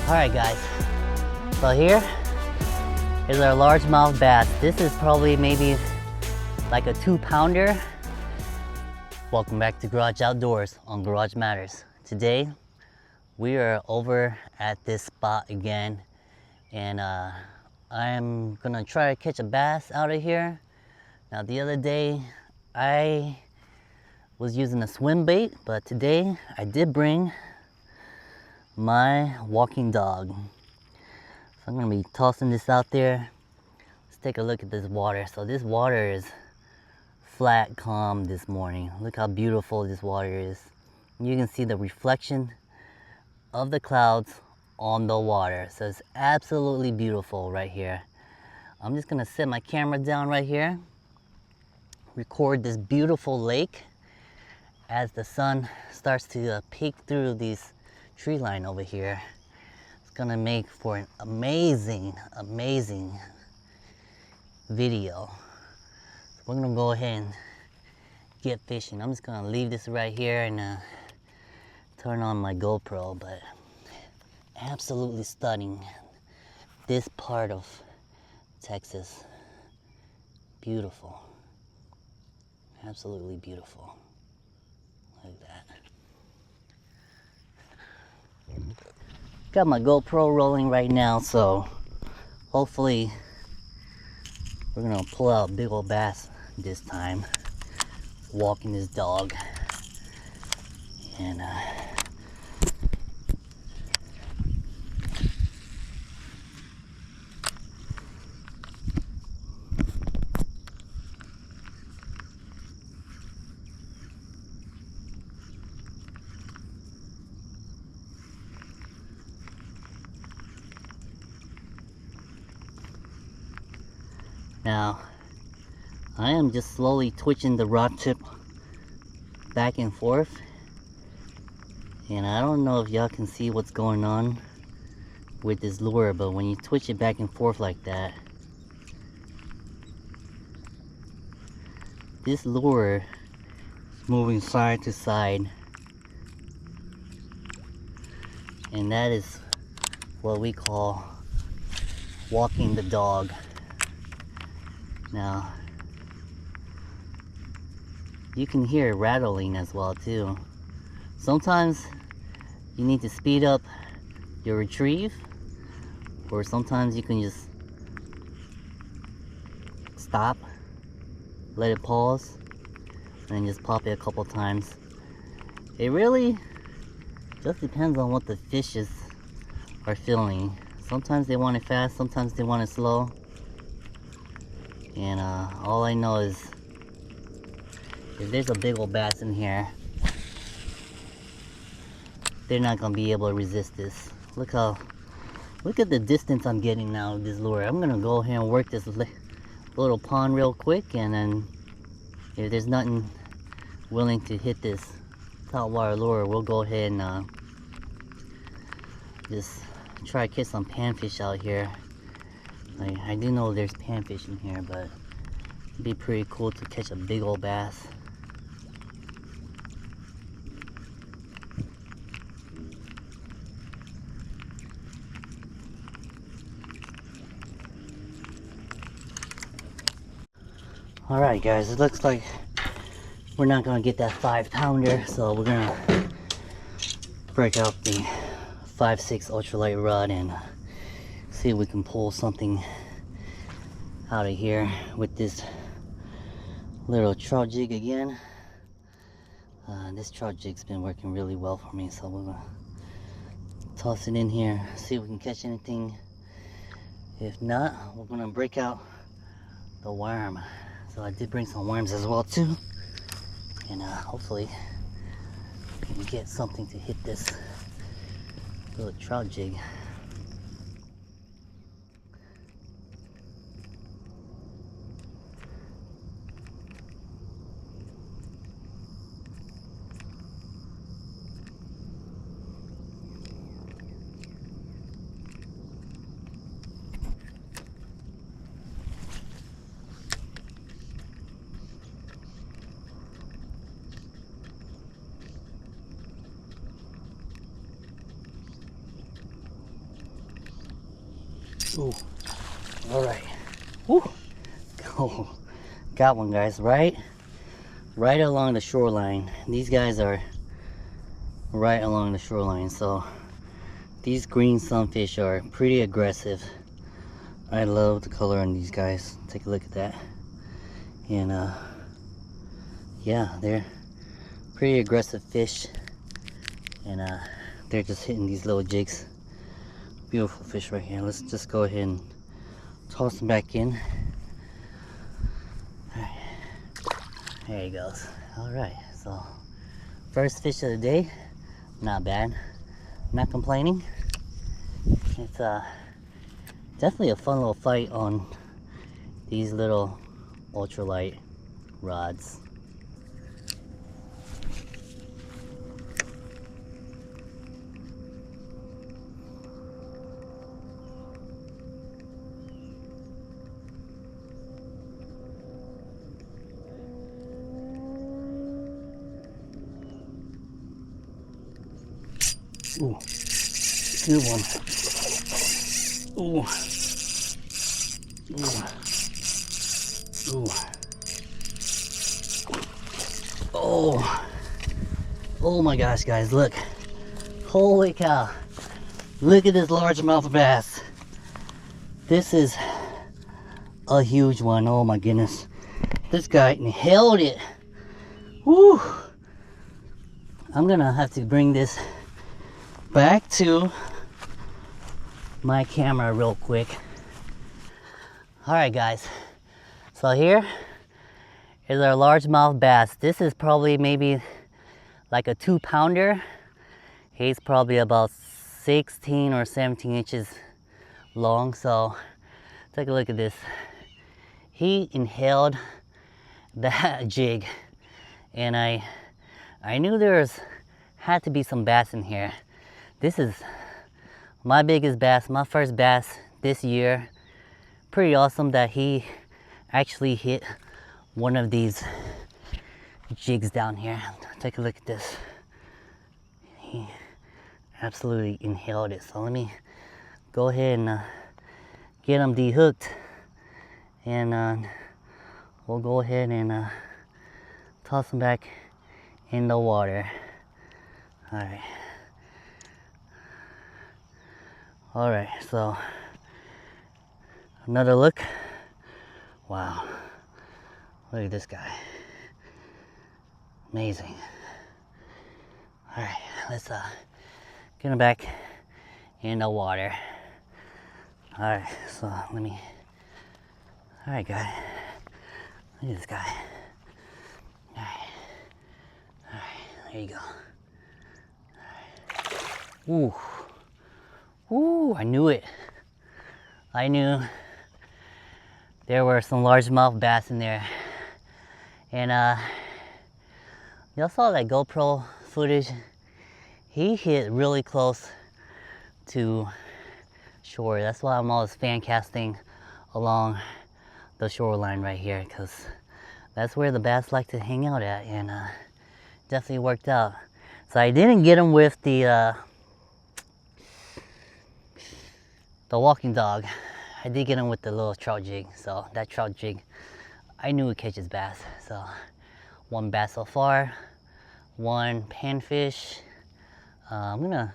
Alright guys, so here is our largemouth bass. This is probably maybe like a 2-pounder. Welcome back to Garage Outdoors on Garage Matters. Today we are over at this spot again, and I'm gonna try to catch a bass out of here. Now the other day I was using a swim bait, but today I did bring my walking dog. So I'm gonna be tossing this out there. Let's take a look at this water. So this water is flat, calm this morning. Look how beautiful this water is. You can see the reflection of the clouds on the water. So it's absolutely beautiful right here. I'm just gonna set my camera down right here, record this beautiful lake as the sun starts to peek through these tree line over here. It's gonna make for an amazing video. So we're gonna go ahead and get fishing. I'm just gonna leave this right here and turn on my GoPro, but absolutely stunning. This part of Texas, beautiful, absolutely beautiful. Look at that. Got my GoPro rolling right now, so hopefully we're gonna pull out a big old bass this time. Walking this dog, and now I am just slowly twitching the rod tip back and forth, and I don't know if y'all can see what's going on with this lure, but when you twitch it back and forth like that, this lure is moving side to side, and that is what we call walking the dog. Now you can hear it rattling as well too. Sometimes you need to speed up your retrieve, or sometimes you can just stop, let it pause, and then just pop it a couple times. It really just depends on what the fishes are feeling. Sometimes they want it fast, sometimes they want it slow, and all I know is if there's a big old bass in here, they're not gonna be able to resist this. Look at the distance I'm getting now with this lure. I'm gonna go ahead and work this little pond real quick, and then if there's nothing willing to hit this top water lure, we'll go ahead and just try to catch some panfish out here. I do know there's panfish in here, but it'd be pretty cool to catch a big old bass. Alright guys, it looks like we're not gonna get that 5-pounder, so we're gonna break out the 5/6 ultralight rod and see if we can pull something out of here with this little trout jig again. This trout jig's been working really well for me, so we're gonna toss it in here, see if we can catch anything. If not, we're gonna break out the worm. So I did bring some worms as well too, and hopefully we can get something to hit this little trout jig. Ooh, all right. Woo. Oh, got one, guys, right along the shoreline. These guys are right along the shoreline, so these green sunfish are pretty aggressive. I love the color on these guys. Take a look at that. And yeah, they're pretty aggressive fish, and they're just hitting these little jigs. Beautiful fish right here. Let's just go ahead and toss them back in. All right. There he goes. All right, so first fish of the day. Not bad, not complaining. It's definitely a fun little fight on these little ultralight rods. Ooh, good one. Ooh. Ooh. Ooh. Oh. Oh my gosh, guys, look. Holy cow. Look at this largemouth bass. This is a huge one. Oh my goodness. This guy held it. Woo. I'm gonna have to bring this back to my camera real quick. All right, guys, so here is our largemouth bass. This is probably maybe like a 2-pounder. He's probably about 16 or 17 inches long. So take a look at this. He inhaled that jig, and I knew had to be some bass in here. This is my biggest bass, my first bass this year. Pretty awesome that he actually hit one of these jigs down here. Take a look at this. He absolutely inhaled it. So let me go ahead and get him dehooked, and we'll go ahead and toss him back in the water. All right. All right, so another look. Wow, look at this guy. Amazing. All right, let's get him back in the water. All right, so let me. All right, guy. Look at this guy. All right, there you go. All right. Ooh. Ooh, I knew it. I knew there were some largemouth bass in there. And y'all saw that GoPro footage? He hit really close to shore. That's why I'm always fan casting along the shoreline right here, because that's where the bass like to hang out at, and definitely worked out. So I didn't get him with the walking dog. I did get him with the little trout jig. So that trout jig, I knew it catches bass. So one bass so far, one panfish. I'm gonna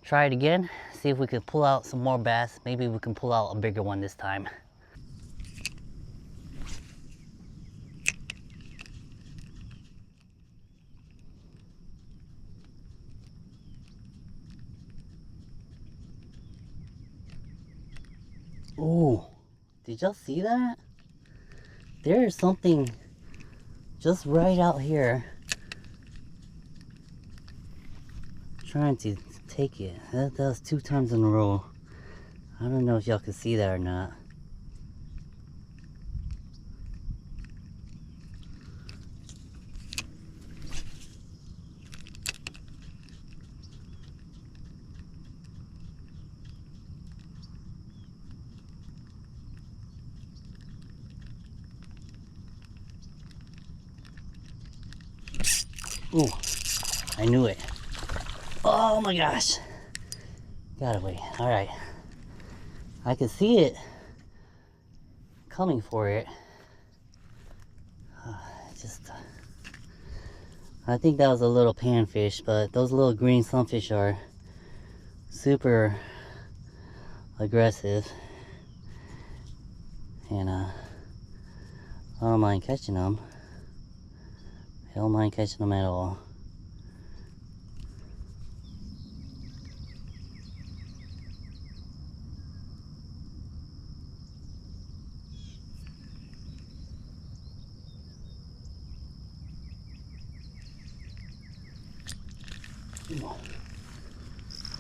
try it again, see if we can pull out some more bass. Maybe we can pull out a bigger one this time. Oh, did y'all see that? There's something just right out here trying to take it. That was 2 times in a row. I don't know if y'all can see that or not. Ooh, I knew it. Oh my gosh. Got away. All right. I could see it coming for it. I think that was a little panfish, but those little green sunfish are super aggressive, and I don't mind catching them. I don't mind catching them at all.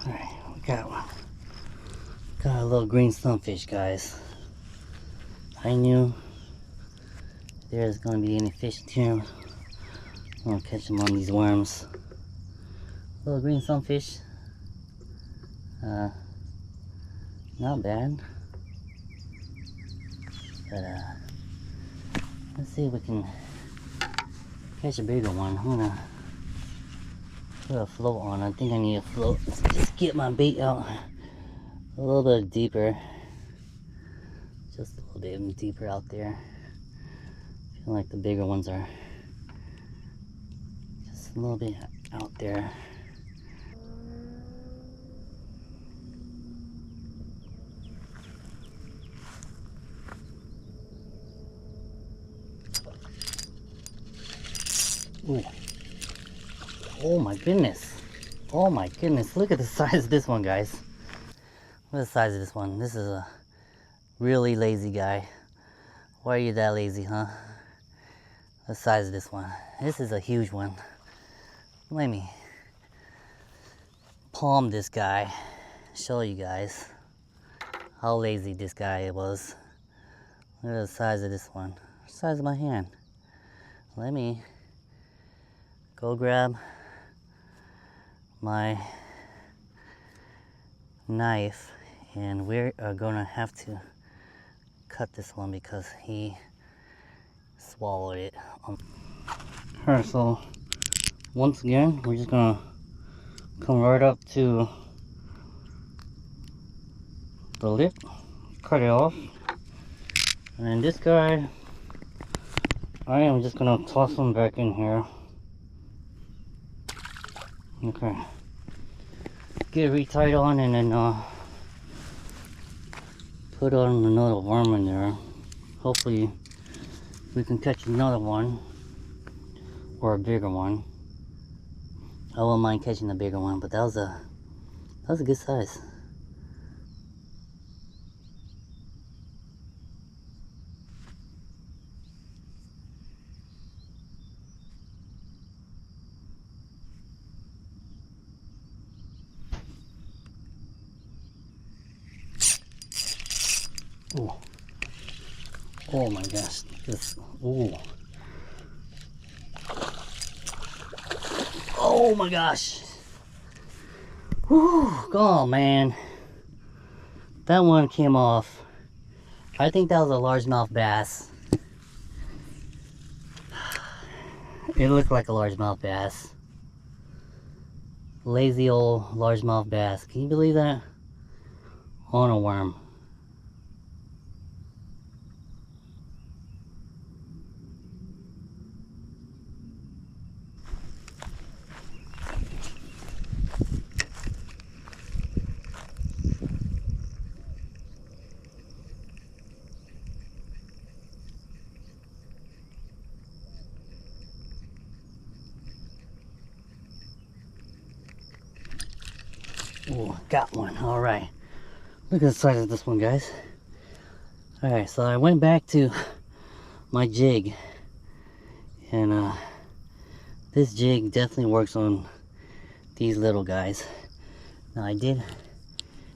Alright, we got one. Got a little green sunfish, guys. I knew there's gonna be any fish here. I'm gonna catch them on these worms. Little green sunfish. Not bad. But let's see if we can catch a bigger one. I'm gonna put a float on. I think I need a float. Let's just get my bait out a little bit deeper. Just a little bit deeper out there. I feel like the bigger ones are just a little bit out there. Ooh. Oh my goodness. Oh my goodness. Look at the size of this one, guys. Look at the size of this one. This is a really lazy guy. Why are you that lazy, huh? The size of this one. This is a huge one. Let me palm this guy. Show you guys how lazy this guy was. Look at the size of this one. The size of my hand. Let me go grab my knife, and we are gonna have to cut this one because he swallowed it. Alright, so once again, we're just gonna come right up to the lip, cut it off, and then this guy, I am just gonna toss him back in here. Okay, get it retied on, and then put on another worm in there. Hopefully we can catch another one, or a bigger one. I wouldn't mind catching a bigger one, but that was a good size. Ooh. Oh my gosh, this, ooh. Oh my gosh. Whew, oh man. That one came off. I think that was a largemouth bass. It looked like a largemouth bass. Lazy old largemouth bass. Can you believe that? On a worm. Oh, got one. All right. Look at the size of this one, guys. All right, so I went back to my jig, and this jig definitely works on these little guys. Now, I did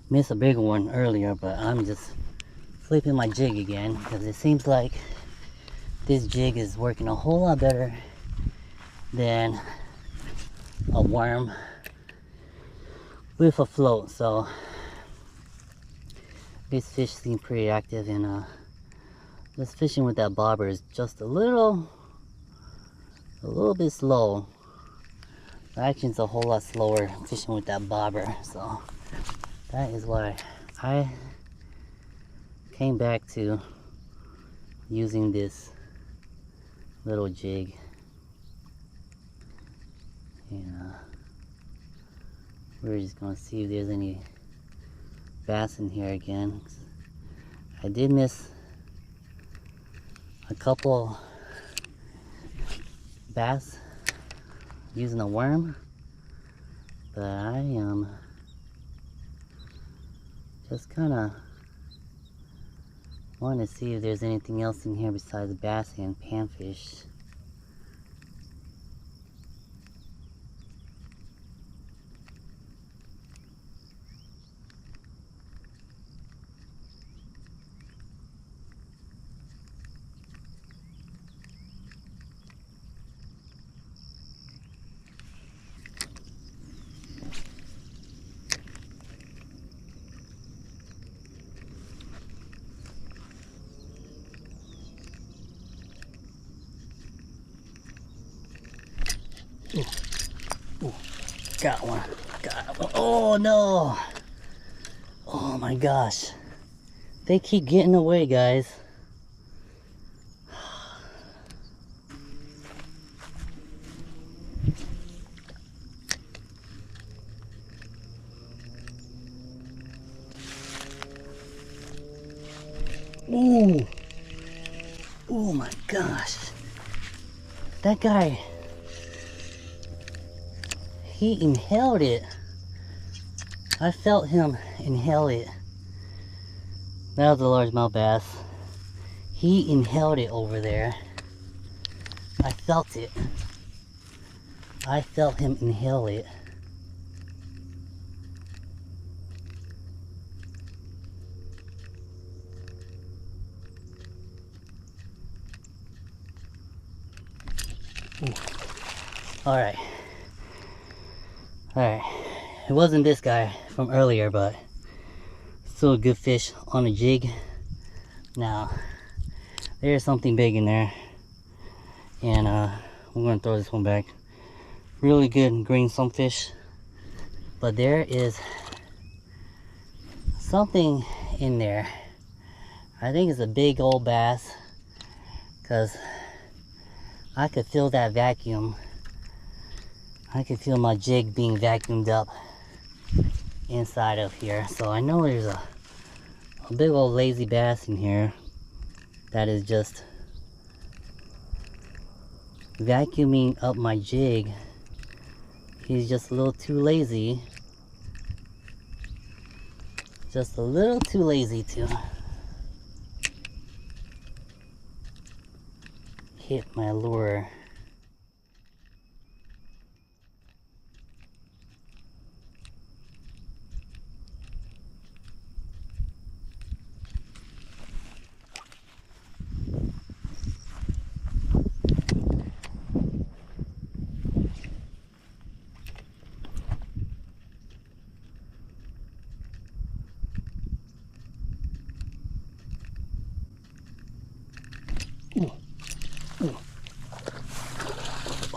miss a bigger one earlier, but I'm just flipping my jig again because it seems like this jig is working a whole lot better than a worm with a float. So these fish seem pretty active, and this fishing with that bobber is just a little bit slow. The action's a whole lot slower fishing with that bobber, so that is why I came back to using this little jig, and we're just gonna see if there's any bass in here again. I did miss a couple bass using a worm, but I am just kind of want to see if there's anything else in here besides bass and panfish. Ooh, got one. Oh no! Oh my gosh. They keep getting away, guys. Ooh! Oh my gosh. That guy, he inhaled it. I felt him inhale it. That was a largemouth bass. He inhaled it over there. I felt it. I felt him inhale it. Alright. Alright. It wasn't this guy from earlier, but still a good fish on a jig. Now, there's something big in there. And we're going to throw this one back. Really good green sunfish. But there is something in there. I think it's a big old bass, because I could feel that vacuum. I could feel my jig being vacuumed up inside of here. So I know there's a big old lazy bass in here that is just vacuuming up my jig. He's just a little too lazy. Just a little too lazy to hit my lure.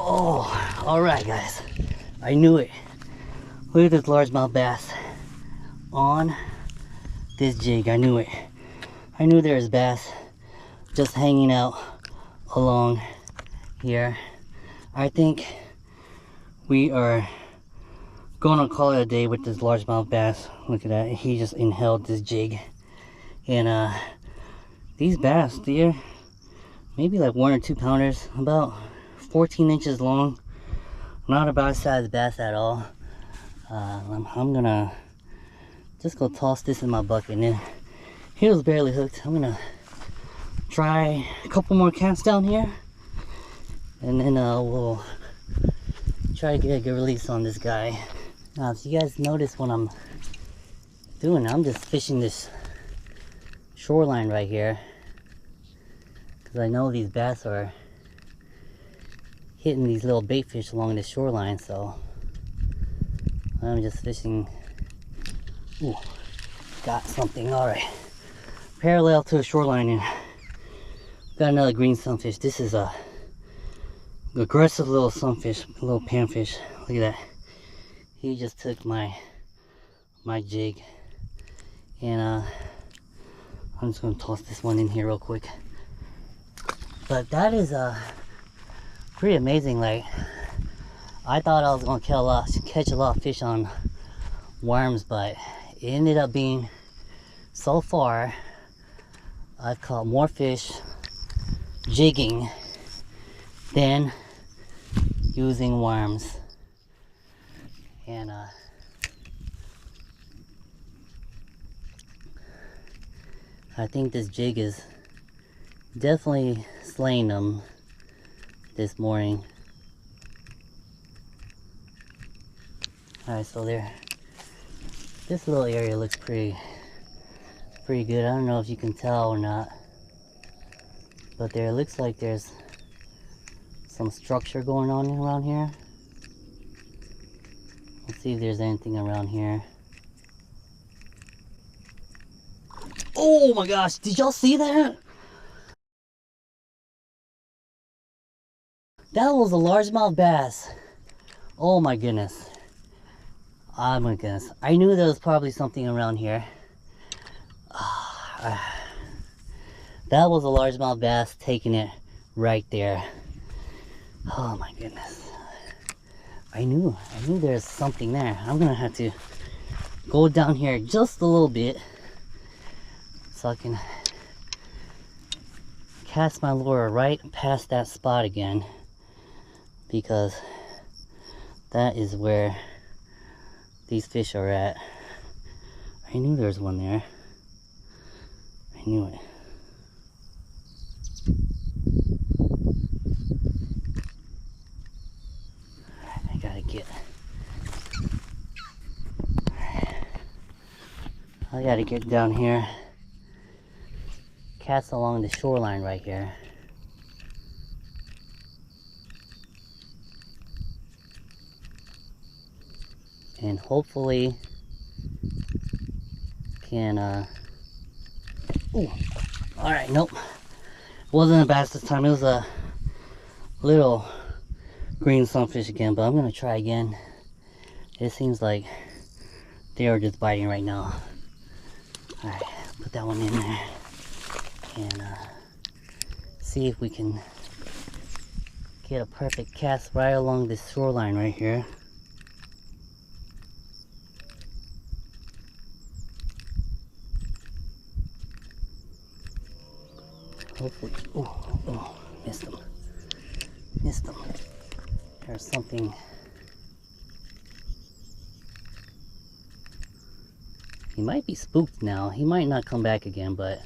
Oh, all right, guys. I knew it. Look at this largemouth bass on this jig. I knew it. I knew there was bass just hanging out along here. I think we are going to call it a day with this largemouth bass. Look at that. He just inhaled this jig. And these bass, they're maybe like 1 or 2 pounders, about 14 inches long. Not a bad sized bass at all. I'm gonna just go toss this in my bucket, and then he was barely hooked. I'm gonna try a couple more casts down here, and then we'll try to get a good release on this guy. Now, if you guys notice what I'm doing, I'm just fishing this shoreline right here, because I know these bass are hitting these little bait fish along this shoreline, so I'm just fishing. Ooh, got something. All right, parallel to the shoreline, and got another green sunfish. This is a aggressive little sunfish, a little panfish. Look at that. He just took my jig, and I'm just gonna toss this one in here real quick. But that is pretty amazing. Like, I thought I was gonna catch a lot of fish on worms, but it ended up being, so far, I've caught more fish jigging than using worms. And I think this jig is definitely slaying them this morning. Alright, so there, this little area looks pretty good. I don't know if you can tell or not, but there, it looks like there's some structure going on around here. Let's see if there's anything around here. Oh my gosh, did y'all see that? That was a largemouth bass. Oh my goodness. Oh my goodness. I knew there was probably something around here. That was a largemouth bass, taking it right there. Oh my goodness. I knew there's something there. I'm gonna have to go down here just a little bit so I can cast my lure right past that spot again, because that is where these fish are at. I knew there was one there. I knew it. I gotta get down here, cast along the shoreline right here. And hopefully can ooh, all right, nope, wasn't a bass this time. It was a little green sunfish again, but I'm gonna try again. It seems like they are just biting right now. All right, put that one in there and see if we can get a perfect cast right along this shoreline right here. Hopefully, oh, missed him. There's something. He might be spooked now. He might not come back again, but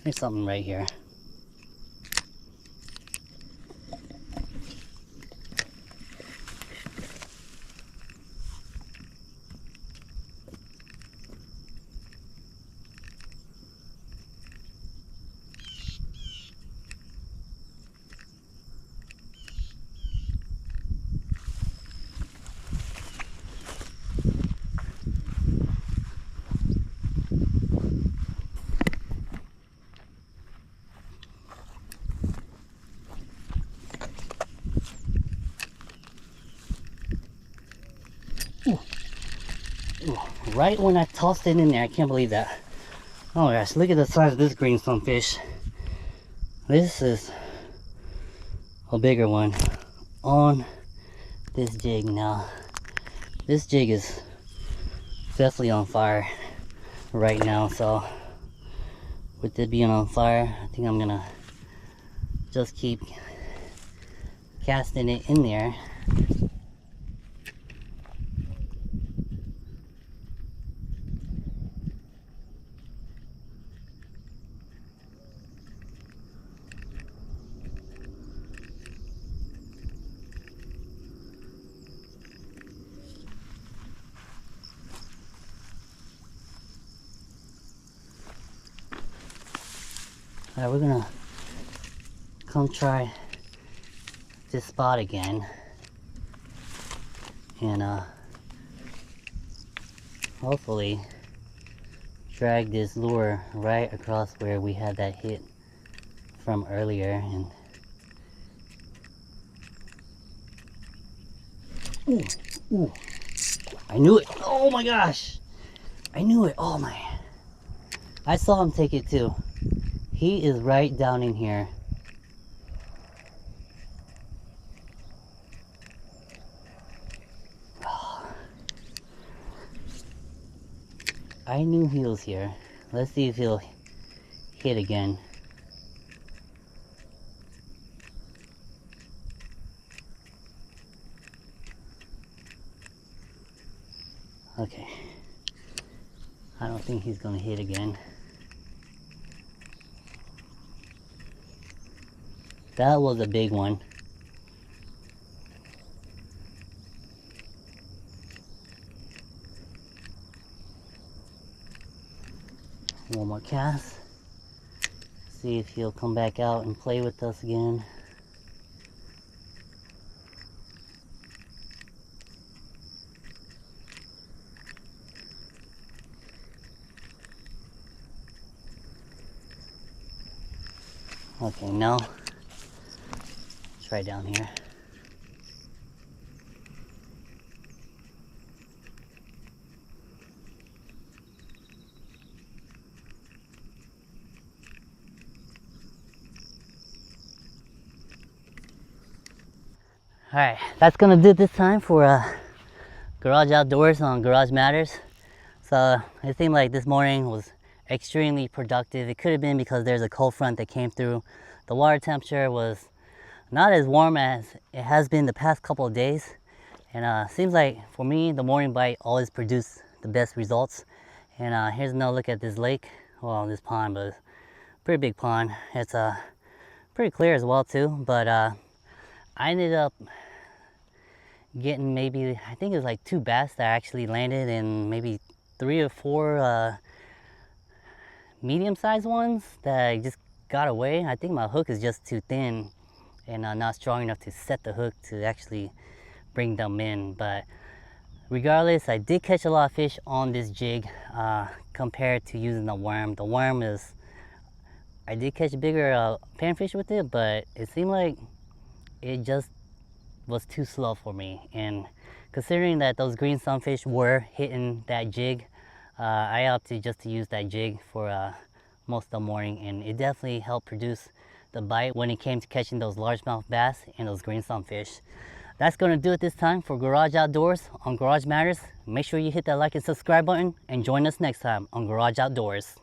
there's something right here. Right when I tossed it in there, I can't believe that. Oh my gosh, look at the size of this green sunfish. This is a bigger one on this jig now. This jig is definitely on fire right now, so with it being on fire, I think I'm gonna just keep casting it in there. Alright, we're gonna come try this spot again, and hopefully drag this lure right across where we had that hit from earlier. And ooh, I knew it. Oh my gosh, I knew it. Oh my, I saw him take it too. He is right down in here. I knew he was here. Let's see if he'll hit again. Okay. I don't think he's gonna hit again. That was a big one. One more cast. See if he'll come back out and play with us again. Okay, now try down here. Alright, that's gonna do it this time for Garage Outdoors on Garage Matters. So it seemed like this morning was extremely productive. It could have been because there's a cold front that came through. The water temperature was not as warm as it has been the past couple of days, and seems like for me the morning bite always produced the best results. And here's another look at this lake, well, this pond, but it's a pretty big pond. It's pretty clear as well too, but I ended up getting maybe, I think it was like 2 bass that actually landed, and maybe 3 or 4 medium-sized ones that just got away. I think my hook is just too thin and not strong enough to set the hook to actually bring them in. But regardless, I did catch a lot of fish on this jig compared to using the worm. The worm is, I did catch a bigger panfish with it, but it seemed like it just was too slow for me. And considering that those green sunfish were hitting that jig, I opted just to use that jig for most of the morning, and it definitely helped produce the bite when it came to catching those largemouth bass and those green sunfish. That's going to do it this time for Garage Outdoors on Garage Matters. Make sure you hit that like and subscribe button, and join us next time on Garage Outdoors.